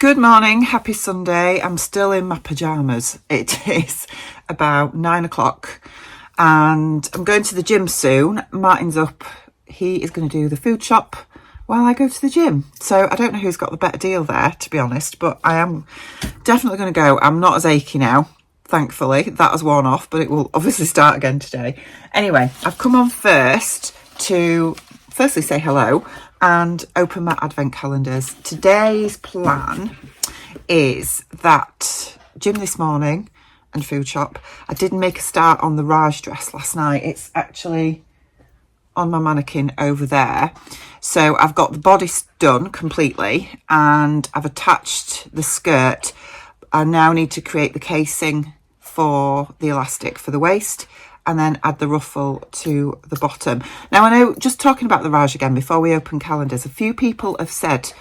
Good morning, happy Sunday. I'm still in my pyjamas. It is about 9 o'clock and I'm going to the gym soon. Martin's up, he is going to do the food shop while I go to the gym. So I don't know who's got the better deal there, to be honest, but I am definitely going to go. I'm not as achy now, thankfully. That has worn off, but it will obviously start again today. Anyway, I've come on first to firstly say hello and open my advent calendars. Today's plan is that gym this morning and food shop. I did make a start on the Raj dress last night. It's actually on my mannequin over there. So I've got the bodice done completely and I've attached the skirt. I now need to create the casing for the elastic for the waist and then add the ruffle to the bottom. Now I know, just talking about the Raj again before we open calendars, a few people have said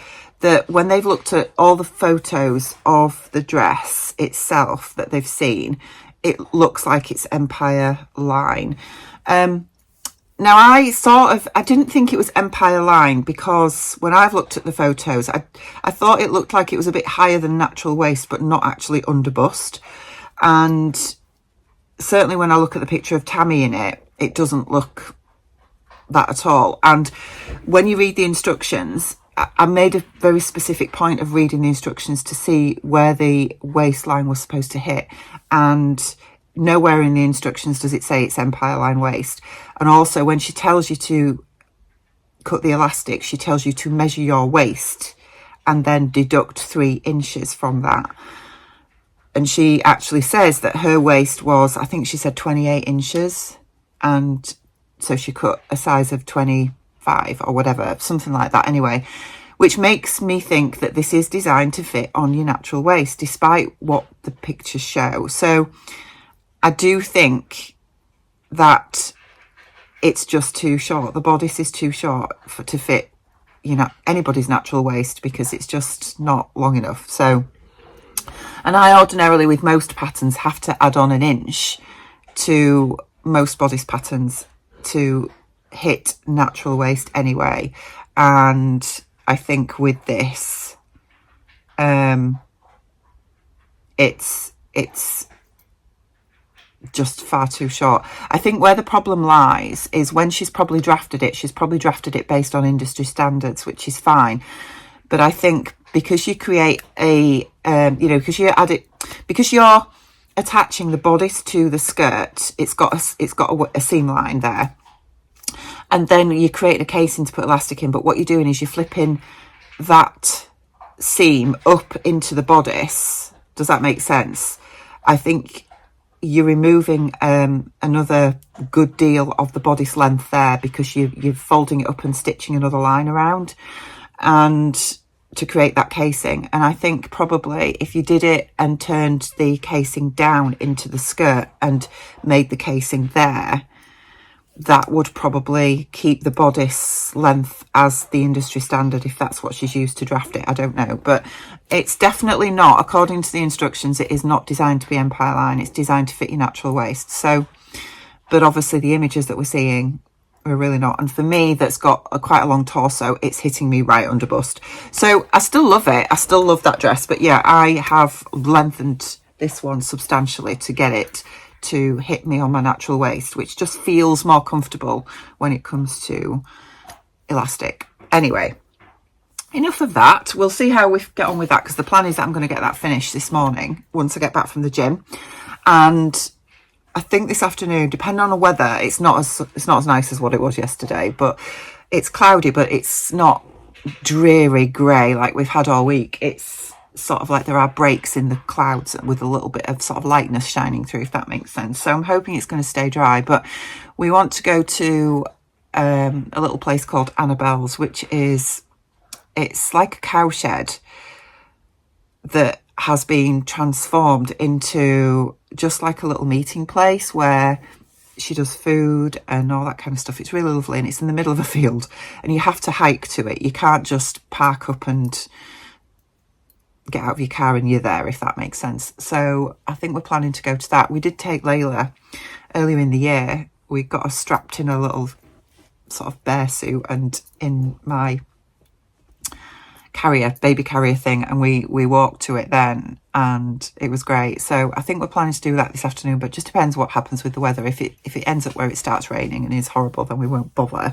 that when they've looked at all the photos of the dress itself that they've seen, it looks like it's Empire line. Now I didn't think it was Empire line because when I've looked at the photos, I thought it looked like it was a bit higher than natural waist, but not actually under bust. And certainly when I look at the picture of Tammy in it, it doesn't look that at all. And when you read the instructions, I made a very specific point of reading the instructions to see where the waistline was supposed to hit. And nowhere in the instructions does it say it's Empire line waist. And also when she tells you to cut the elastic, she tells you to measure your waist and then deduct 3 inches from that. And she actually says that her waist was, I think she said 28 inches. And so she cut a size of 25 or whatever, something like that anyway, which makes me think that this is designed to fit on your natural waist, despite what the pictures show. So I do think that it's just too short. The bodice is too short to fit, anybody's natural waist because it's just not long enough. So, and I ordinarily with most patterns have to add on an inch to most bodice patterns to hit natural waist anyway. And I think with this, it's just far too short. I think where the problem lies is when she's probably drafted it based on industry standards, which is fine. But I think because you create because you're attaching the bodice to the skirt, it's got a seam line there. And then you create a casing to put elastic in. But what you're doing is you're flipping that seam up into the bodice. Does that make sense? I think you're removing another good deal of the bodice length there because you're folding it up and stitching another line around and to create that casing. And I think probably if you did it and turned the casing down into the skirt and made the casing there, that would probably keep the bodice length as the industry standard, if that's what she's used to draft it. I don't know, but it's definitely not, according to the instructions, it is not designed to be Empire line. It's designed to fit your natural waist. So, but obviously the images that we're seeing are really not. And for me, that's got quite a long torso, it's hitting me right under bust. So I still love it. I still love that dress. But yeah, I have lengthened this one substantially to get it to hit me on my natural waist, which just feels more comfortable when it comes to elastic. Anyway, enough of that. We'll see how we get on with that because the plan is that I'm going to get that finished this morning once I get back from the gym. And I think this afternoon, depending on the weather, it's not as nice as what it was yesterday, but it's cloudy, but it's not dreary grey like we've had all week. It's sort of like there are breaks in the clouds with a little bit of sort of lightness shining through, if that makes sense. So I'm hoping it's going to stay dry. But we want to go to a little place called Annabelle's, which is, it's like a cowshed that has been transformed into just like a little meeting place where she does food and all that kind of stuff. It's really lovely and it's in the middle of a field and you have to hike to it. You can't just park up and get out of your car and you're there, if that makes sense. So I think we're planning to go to that. We did take Layla earlier in the year. We got her strapped in a little sort of bear suit and in my baby carrier thing, and we walked to it then, and it was great. So I think we're planning to do that this afternoon, but it just depends what happens with the weather. If it ends up where it starts raining and is horrible, then we won't bother.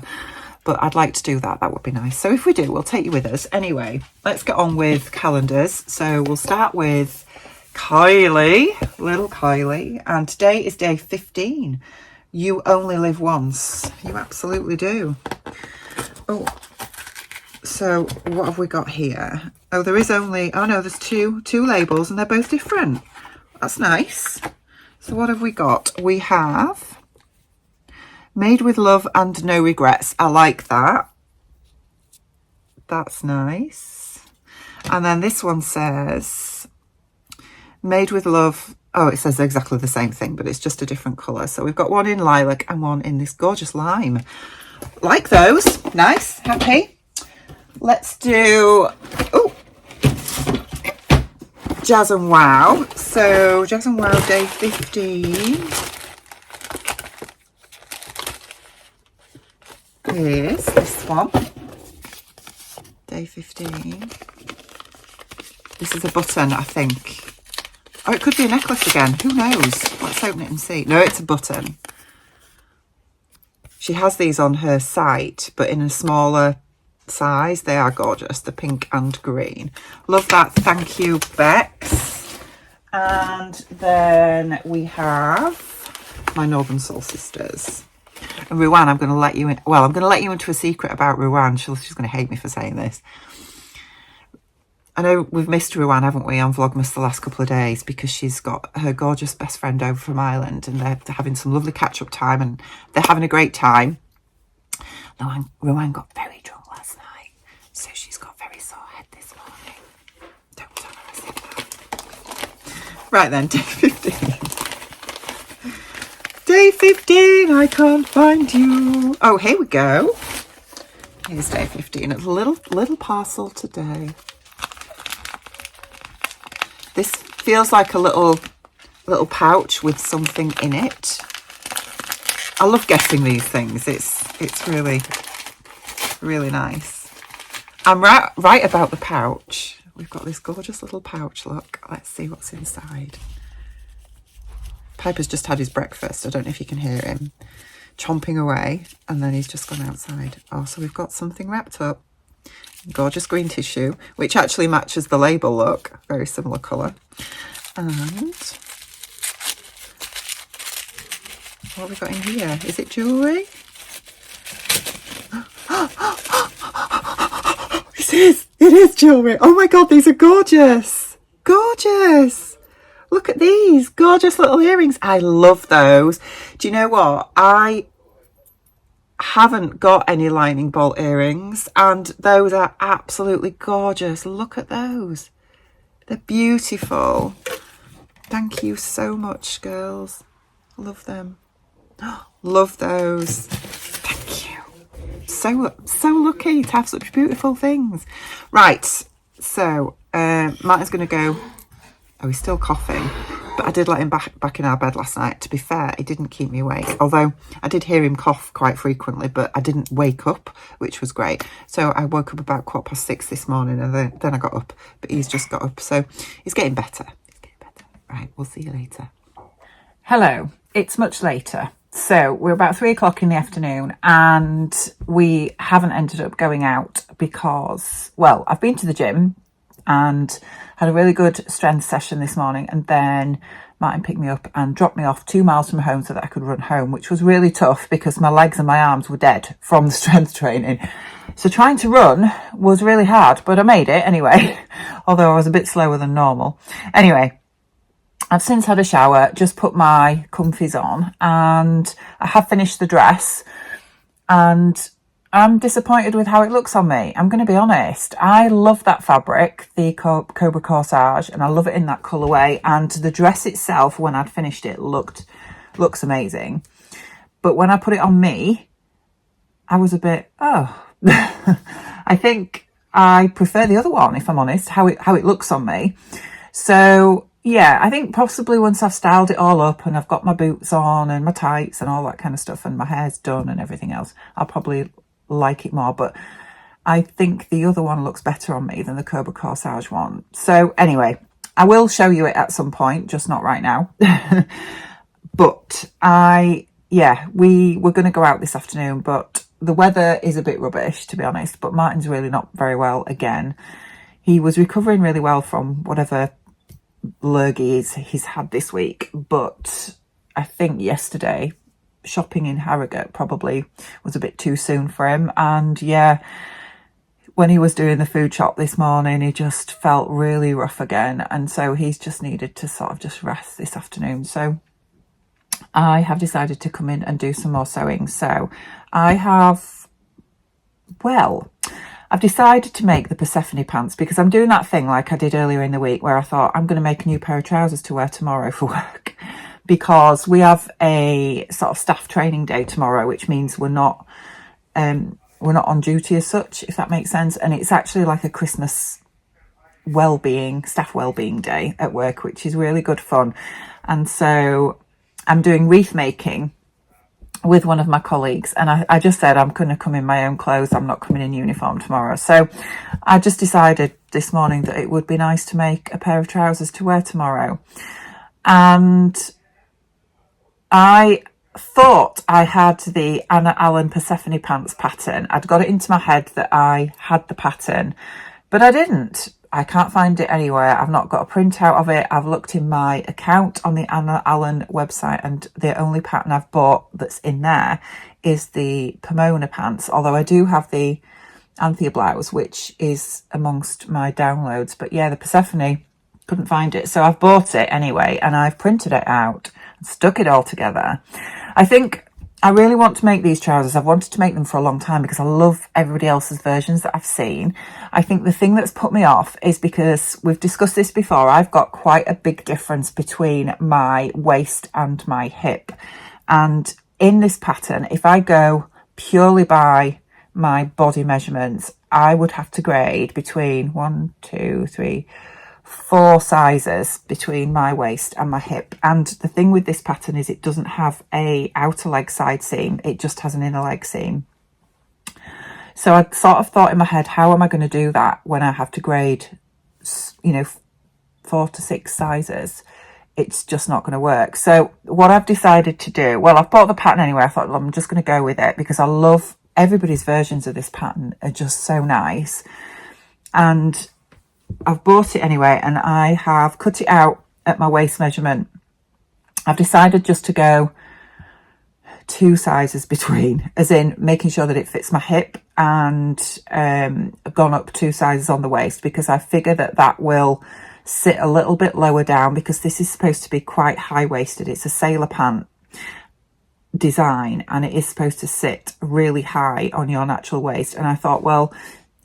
But I'd like to do that. That would be nice. So if we do, we'll take you with us. Anyway, let's get on with calendars. So we'll start with Kylie, little Kylie, and today is day 15. You only live once. You absolutely do. Oh, so what have we got here? Oh, there is only, oh no, there's two labels, and they're both different. That's nice. So what have we got? We have Made with Love and No Regrets. I like that. That's nice. And then this one says Made with Love. Oh, it says exactly the same thing, but it's just a different colour. So we've got one in lilac and one in this gorgeous lime. Like those. Nice. Happy. Let's do, oh, Jazz and Wow. So Jazz and Wow day 15 is this one. Day 15. This is a button, I think. Oh, it could be a necklace again. Who knows? Let's open it and see. No, it's a button. She has these on her site, but in a smaller size. They are gorgeous, the pink and green. Love that. Thank you, Bex. And then we have my Northern Soul sisters. And Ruan, I'm going to let you in. Well, I'm going to let you into a secret about Ruan. She's going to hate me for saying this. I know we've missed Ruan, haven't we, on Vlogmas the last couple of days, because she's got her gorgeous best friend over from Ireland, and they're having some lovely catch-up time, and they're having a great time. Ruan got very drunk last night, so she's got very sore head this morning. Don't tell her I said that. Right then, day 15. Day 15, I can't find you. Oh, here we go. Here's day 15. It's a little parcel today. This feels like a little pouch with something in it. I love getting these things. It's really, really nice. I'm right about the pouch. We've got this gorgeous little pouch. Look, let's see what's inside. Piper's just had his breakfast. I don't know if you can hear him chomping away, and then he's just gone outside. Oh, so we've got something wrapped up. Gorgeous green tissue, which actually matches the label. Look, very similar colour. And what have we got in here? Is it jewellery? It is jewellery. Oh my god, these are gorgeous. Gorgeous. Look at these gorgeous little earrings. I love those. Do you know what? I haven't got any lightning bolt earrings, and those are absolutely gorgeous. Look at those. They're beautiful. Thank you so much, girls. Love them. Love those. Thank you. So lucky to have such beautiful things. Right, so Martin's going to go. Oh, he's still coughing, but I did let him back in our bed last night. To be fair, it didn't keep me awake, although I did hear him cough quite frequently, but I didn't wake up, which was great. So I woke up about 6:15 this morning, and then I got up, but he's just got up, so he's getting better. Right, we'll see you later. Hello, it's much later. So we're about 3 o'clock in the afternoon, and we haven't ended up going out because, well, I've been to the gym and had a really good strength session this morning, and then Martin picked me up and dropped me off 2 miles from home so that I could run home, which was really tough because my legs and my arms were dead from the strength training. So trying to run was really hard, but I made it anyway, although I was a bit slower than normal. Anyway, I've since had a shower, just put my comfies on, and I have finished the dress, and I'm disappointed with how it looks on me. I'm going to be honest. I love that fabric, the Cobra Corsage, and I love it in that colourway, and the dress itself, when I'd finished it, looks amazing. But when I put it on me, I was a bit, I think I prefer the other one, if I'm honest, how it looks on me. So yeah, I think possibly once I've styled it all up and I've got my boots on and my tights and all that kind of stuff, and my hair's done and everything else, I'll probably like it more. But I think the other one looks better on me than the Cobra Corsage one. So anyway, I will show you it at some point, just not right now. But we were going to go out this afternoon, but the weather is a bit rubbish, to be honest. But Martin's really not very well again. He was recovering really well from whatever lurgy he's had this week. But I think yesterday, shopping in Harrogate probably was a bit too soon for him. And yeah, when he was doing the food shop this morning, he just felt really rough again. And so he's just needed to sort of just rest this afternoon. So I have decided to come in and do some more sewing. So I've decided to make the Persephone pants because I'm doing that thing like I did earlier in the week where I thought I'm going to make a new pair of trousers to wear tomorrow for work, because we have a sort of staff training day tomorrow, which means we're not on duty as such, if that makes sense. And it's actually like a Christmas staff wellbeing day at work, which is really good fun. And so I'm doing wreath making with one of my colleagues, and I just said I'm going to come in my own clothes. I'm not coming in uniform tomorrow. So I just decided this morning that it would be nice to make a pair of trousers to wear tomorrow. And I thought I had the Anna Allen Persephone pants pattern. I'd got it into my head that I had the pattern, but I didn't. I can't find it anywhere. I've not got a printout of it. I've looked in my account on the Anna Allen website, and the only pattern I've bought that's in there is the Pomona pants, although I do have the Anthea blouse, which is amongst my downloads. But yeah, the Persephone, couldn't find it. So I've bought it anyway, and I've printed it out and stuck it all together. I think I really want to make these trousers. I've wanted to make them for a long time because I love everybody else's versions that I've seen. I think the thing that's put me off is because we've discussed this before. I've got quite a big difference between my waist and my hip. And in this pattern, if I go purely by my body measurements, I would have to grade between 4 sizes between my waist and my hip. And the thing with this pattern is it doesn't have a outer leg side seam, it just has an inner leg seam. So I sort of thought in my head, how am I going to do that when I have to grade 4 to 6 sizes? It's just not going to work. So what I've decided to do, well, I've bought the pattern anyway. I thought, well, I'm just going to go with it because I love everybody's versions of this pattern are just so nice. And I've bought it anyway, and I have cut it out at my waist measurement. I've decided just to go 2 sizes between, as in making sure that it fits my hip, and I've gone up 2 sizes on the waist because I figure that will sit a little bit lower down, because this is supposed to be quite high-waisted. It's a sailor pant design, and it is supposed to sit really high on your natural waist. And I thought, well,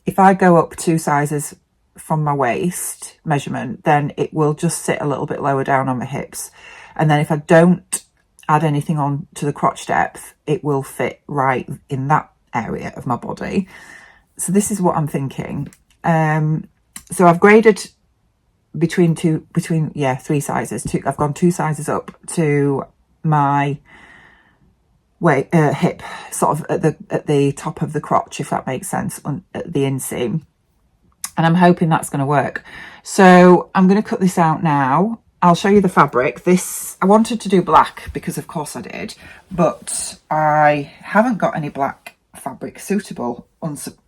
if I go up 2 sizes from my waist measurement, then it will just sit a little bit lower down on my hips. And then if I don't add anything on to the crotch depth, it will fit right in that area of my body. So this is what I'm thinking. So I've graded between 3 sizes. I've gone 2 sizes up to my hip, sort of at the top of the crotch, if that makes sense, at the inseam. And I'm hoping that's going to work. So I'm going to cut this out now. I'll show you the fabric. This, I wanted to do black because of course I did, but I haven't got any black fabric suitable.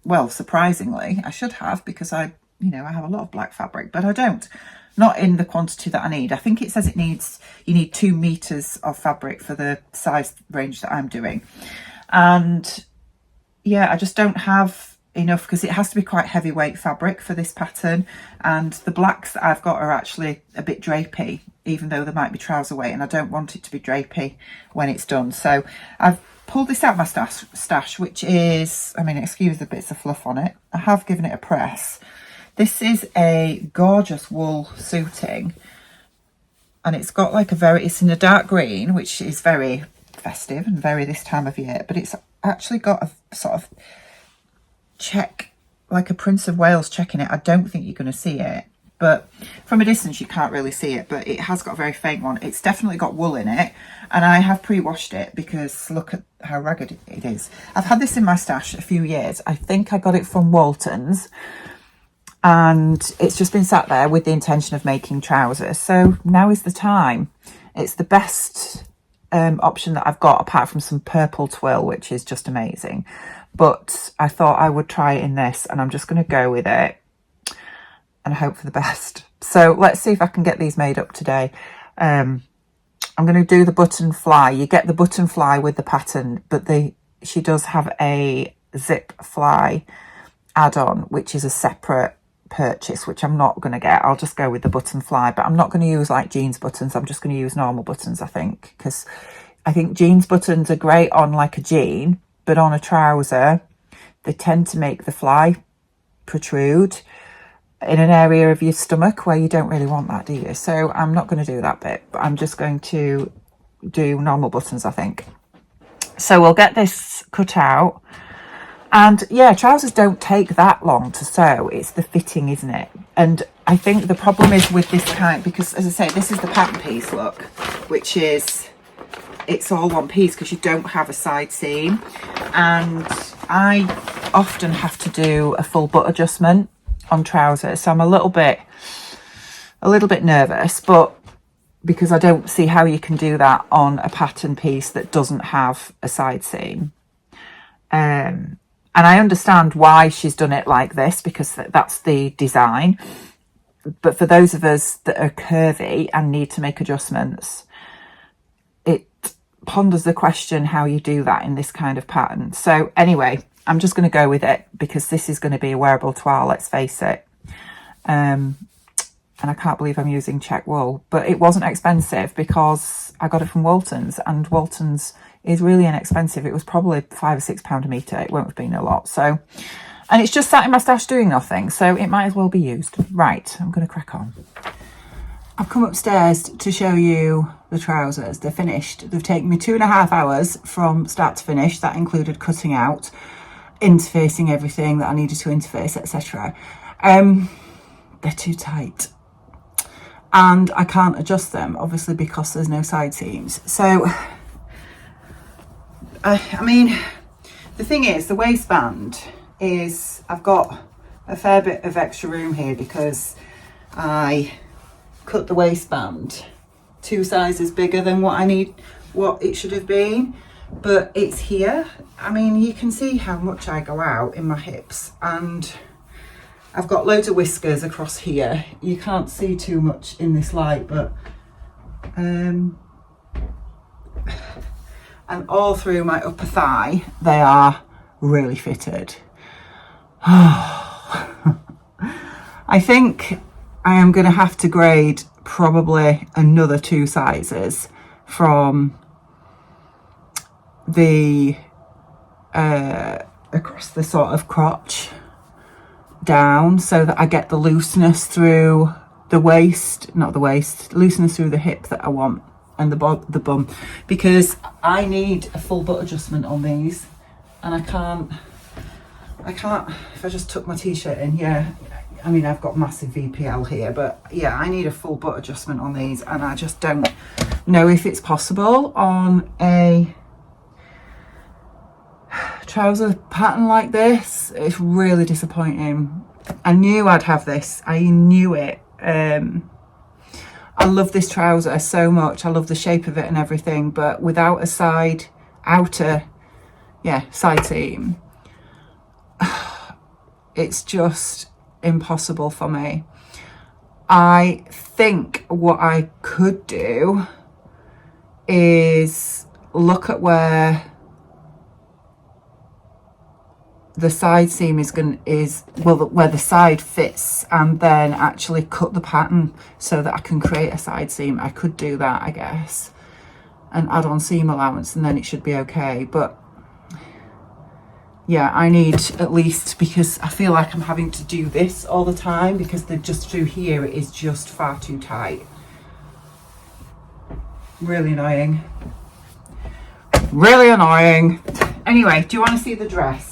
Well, surprisingly, I should have, because I have a lot of black fabric, but I don't. Not in the quantity that I need. I think it says you need 2 meters of fabric for the size range that I'm doing. And yeah, I just don't have enough, because it has to be quite heavyweight fabric for this pattern, and the blacks that I've got are actually a bit drapey, even though they might be trouser weight, and I don't want it to be drapey when it's done. So I've pulled this out of my stash, which is, excuse the bits of fluff on it. I have given it a press. This is a gorgeous wool suiting, and it's got like it's in a dark green, which is very festive and very this time of year, but it's actually got a sort of check, like a Prince of Wales check in it. I don't think you're going to see it. but from a distance you can't really see it, but it has got a very faint one. It's definitely got wool in it, and I have pre-washed it because look at how ragged it is. I've had this in my stash a few years. I think I got it from Walton's, and it's just been sat there with the intention of making trousers. So now is the time. It's the best option that I've got, apart from some purple twill, which is just amazing. But I thought I would try it in this, and I'm just going to go with it and hope for the best. So let's see if I can get these made up today. I'm going to do the button fly. You get the button fly with the pattern, but she does have a zip fly add-on, which is a separate purchase, which I'm not going to get. I'll just go with the button fly, but I'm not going to use like jeans buttons. I'm just going to use normal buttons, I think, because I think jeans buttons are great on like a jean, but on a trouser they tend to make the fly protrude in an area of your stomach where you don't really want that, do you? So I'm not going to do that bit, but I'm just going to do normal buttons, I think. So we'll get this cut out. And yeah, trousers don't take that long to sew. It's the fitting, isn't it? And I think the problem is with this kind, because as I say, this is the pattern piece, look, which is, it's all one piece because you don't have a side seam. And I often have to do a full butt adjustment on trousers. So I'm a little bit nervous, but because I don't see how you can do that on a pattern piece that doesn't have a side seam. And I understand why she's done it like this, because that's the design. But for those of us that are curvy and need to make adjustments, it ponders the question how you do that in this kind of pattern. So anyway, I'm just going to go with it because this is going to be a wearable toile, let's face it. And I can't believe I'm using check wool, but it wasn't expensive because I got it from Walton's, and Walton's is really inexpensive. It was probably £5 or £6 a metre. It won't have been a lot. So, and it's just sat in my stash doing nothing, so it might as well be used. Right, I'm going to crack on. I've come upstairs to show you the trousers. They're finished. They've taken me 2.5 hours from start to finish. That included cutting out, interfacing everything that I needed to interface, etc. They're too tight. And I can't adjust them, obviously, because there's no side seams. So, I mean, the thing is, the waistband is, I've got a fair bit of extra room here because I cut the waistband 2 sizes bigger than what it should have been. But it's here. I mean, you can see how much I go out in my hips, and I've got loads of whiskers across here. You can't see too much in this light, but and all through my upper thigh they are really fitted. I think I am going to have to grade probably another 2 sizes from the across the sort of crotch down, so that I get the looseness through the waist, not the waist, looseness through the hip that I want, and the bum, because I need a full butt adjustment on these, and I can't if I just tuck my t-shirt in. Yeah, I mean, I've got massive VPL here, but yeah, I need a full butt adjustment on these, and I just don't know if it's possible on a trouser pattern like this. It's really disappointing. I knew I'd have this. I knew it. I love this trouser so much. I love the shape of it and everything, but without a side seam, it's just impossible for me. I think what I could do is look at where the side seam where the side fits, and then actually cut the pattern so that I can create a side seam. I could do that, I guess, and add on seam allowance, and then it should be okay. But yeah, I need at least, because I feel like I'm having to do this all the time because they're just through here, it is just far too tight. Really annoying. Really annoying. Anyway, do you want to see the dress?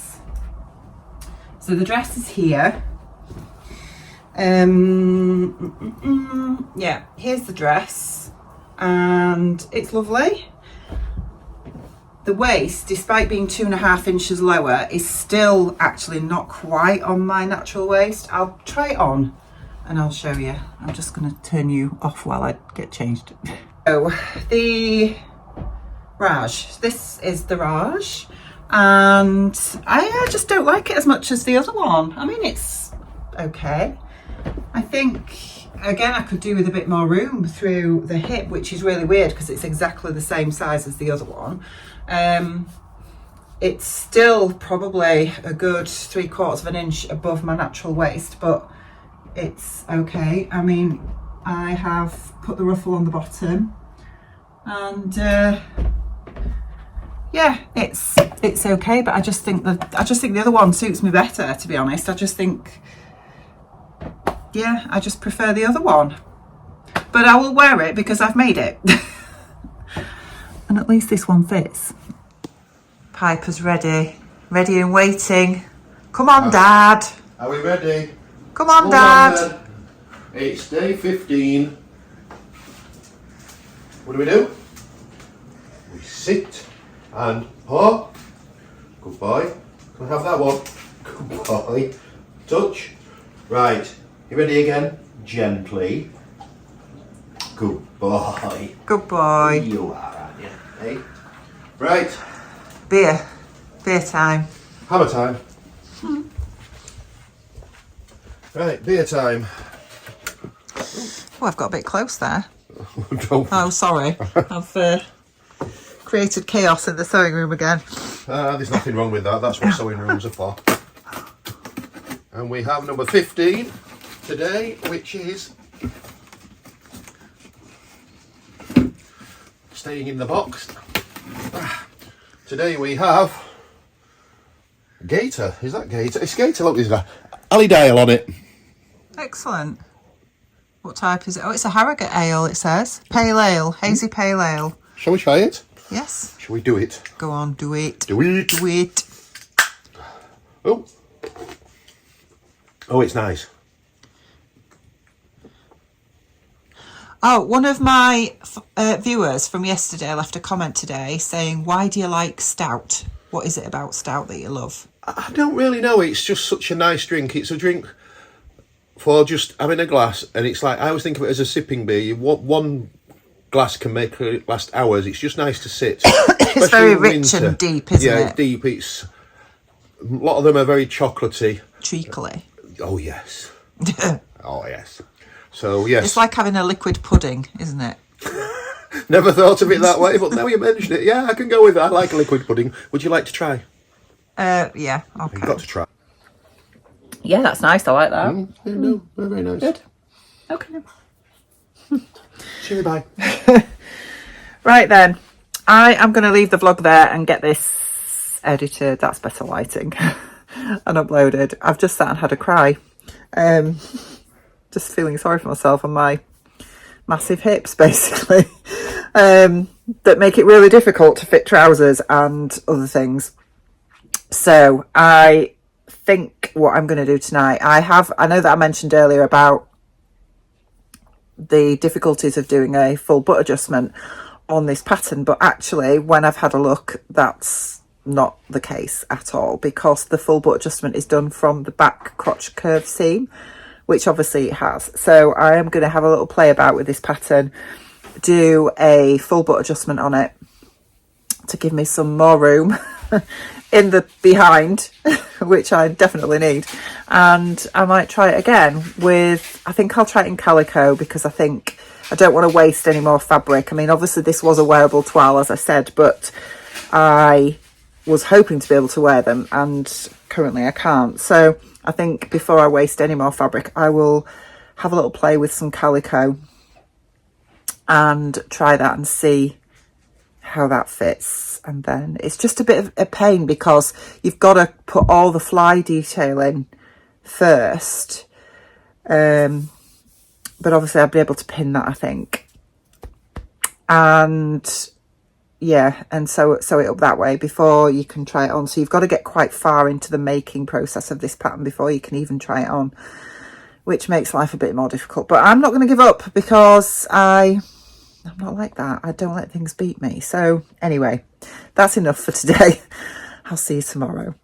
So the dress is here. Yeah, here's the dress, and it's lovely. The waist, despite being 2.5 inches lower, is still actually not quite on my natural waist. I'll try it on and I'll show you. I'm just going to turn you off while I get changed. So the Raj, this is the Raj, and I just don't like it as much as the other one. I mean, it's okay. I think, again, I could do with a bit more room through the hip, which is really weird because it's exactly the same size as the other one. It's still probably a good 3/4 of an inch above my natural waist, but it's okay. I mean, I have put the ruffle on the bottom, and yeah, it's okay. But I just think the other one suits me better, to be honest. I just think, yeah, I just prefer the other one. But I will wear it because I've made it. And at least this one fits. Piper's ready and waiting. Come on, Dad. Are we ready? Come on, Dad. It's day 15. What do? We sit and paw. Good boy. Can I have that one? Good boy. Touch. Right. You ready again? Gently. Good boy. Good boy. You are, aren't you? Hey. Right. Beer time. Hammer time. Right, beer time. Oh, I've got a bit close there. Don't. Oh, sorry. I've created chaos in the sewing room again. There's nothing wrong with that. That's what sewing rooms are for. And we have number 15 today, which is staying in the box. Today we have Gator. Is that Gator? It's Gator. Look, there's got Allydale on it. Excellent. What type is it? Oh, it's a Harrogate ale, it says. Pale ale. Hazy pale ale. Shall we try it? Yes. Shall we do it? Go on, do it. Do it. Do it. Oh. Oh, it's nice. Oh, one of my viewers from yesterday left a comment today saying, why do you like stout? What is it about stout that you love? I don't really know. It's just such a nice drink. It's a drink for just having a glass, and it's like, I always think of it as a sipping beer. One glass can make it last hours. It's just nice to sit. It's very rich and deep, isn't it? Yeah, deep. It's a lot of them are very chocolatey. Treacly. Oh yes. Oh yes. So yes. It's like having a liquid pudding, isn't it? Never thought of it that way, but now you mention it, yeah, I can go with that. I like a liquid pudding. Would you like to try? Yeah, okay. You've got to try. Yeah, that's nice. I like that. Yeah, no, very, very nice. Good. Okay. Cheery bye. Right then, I am going to leave the vlog there and get this edited. That's better lighting. And uploaded. I've just sat and had a cry. Just feeling sorry for myself and my massive hips, basically, that make it really difficult to fit trousers and other things. So I think what I'm going to do tonight, I know that I mentioned earlier about the difficulties of doing a full butt adjustment on this pattern, but actually when I've had a look, that's not the case at all, because the full butt adjustment is done from the back crotch curve seam, which obviously it has. So I am going to have a little play about with this pattern, do a full butt adjustment on it to give me some more room in the behind, which I definitely need. And I might try it again with, I think I'll try it in calico, because I think I don't want to waste any more fabric. I mean, obviously this was a wearable toile, as I said, but I was hoping to be able to wear them, and currently I can't. So I think before I waste any more fabric, I will have a little play with some calico and try that and see how that fits. And then it's just a bit of a pain because you've got to put all the fly detail in first. But obviously I'll be able to pin that, I think. And yeah, and sew it up that way before you can try it on. So you've got to get quite far into the making process of this pattern before you can even try it on. which makes life a bit more difficult. But I'm not going to give up because I'm not like that. I don't let things beat me. So anyway, that's enough for today. I'll see you tomorrow.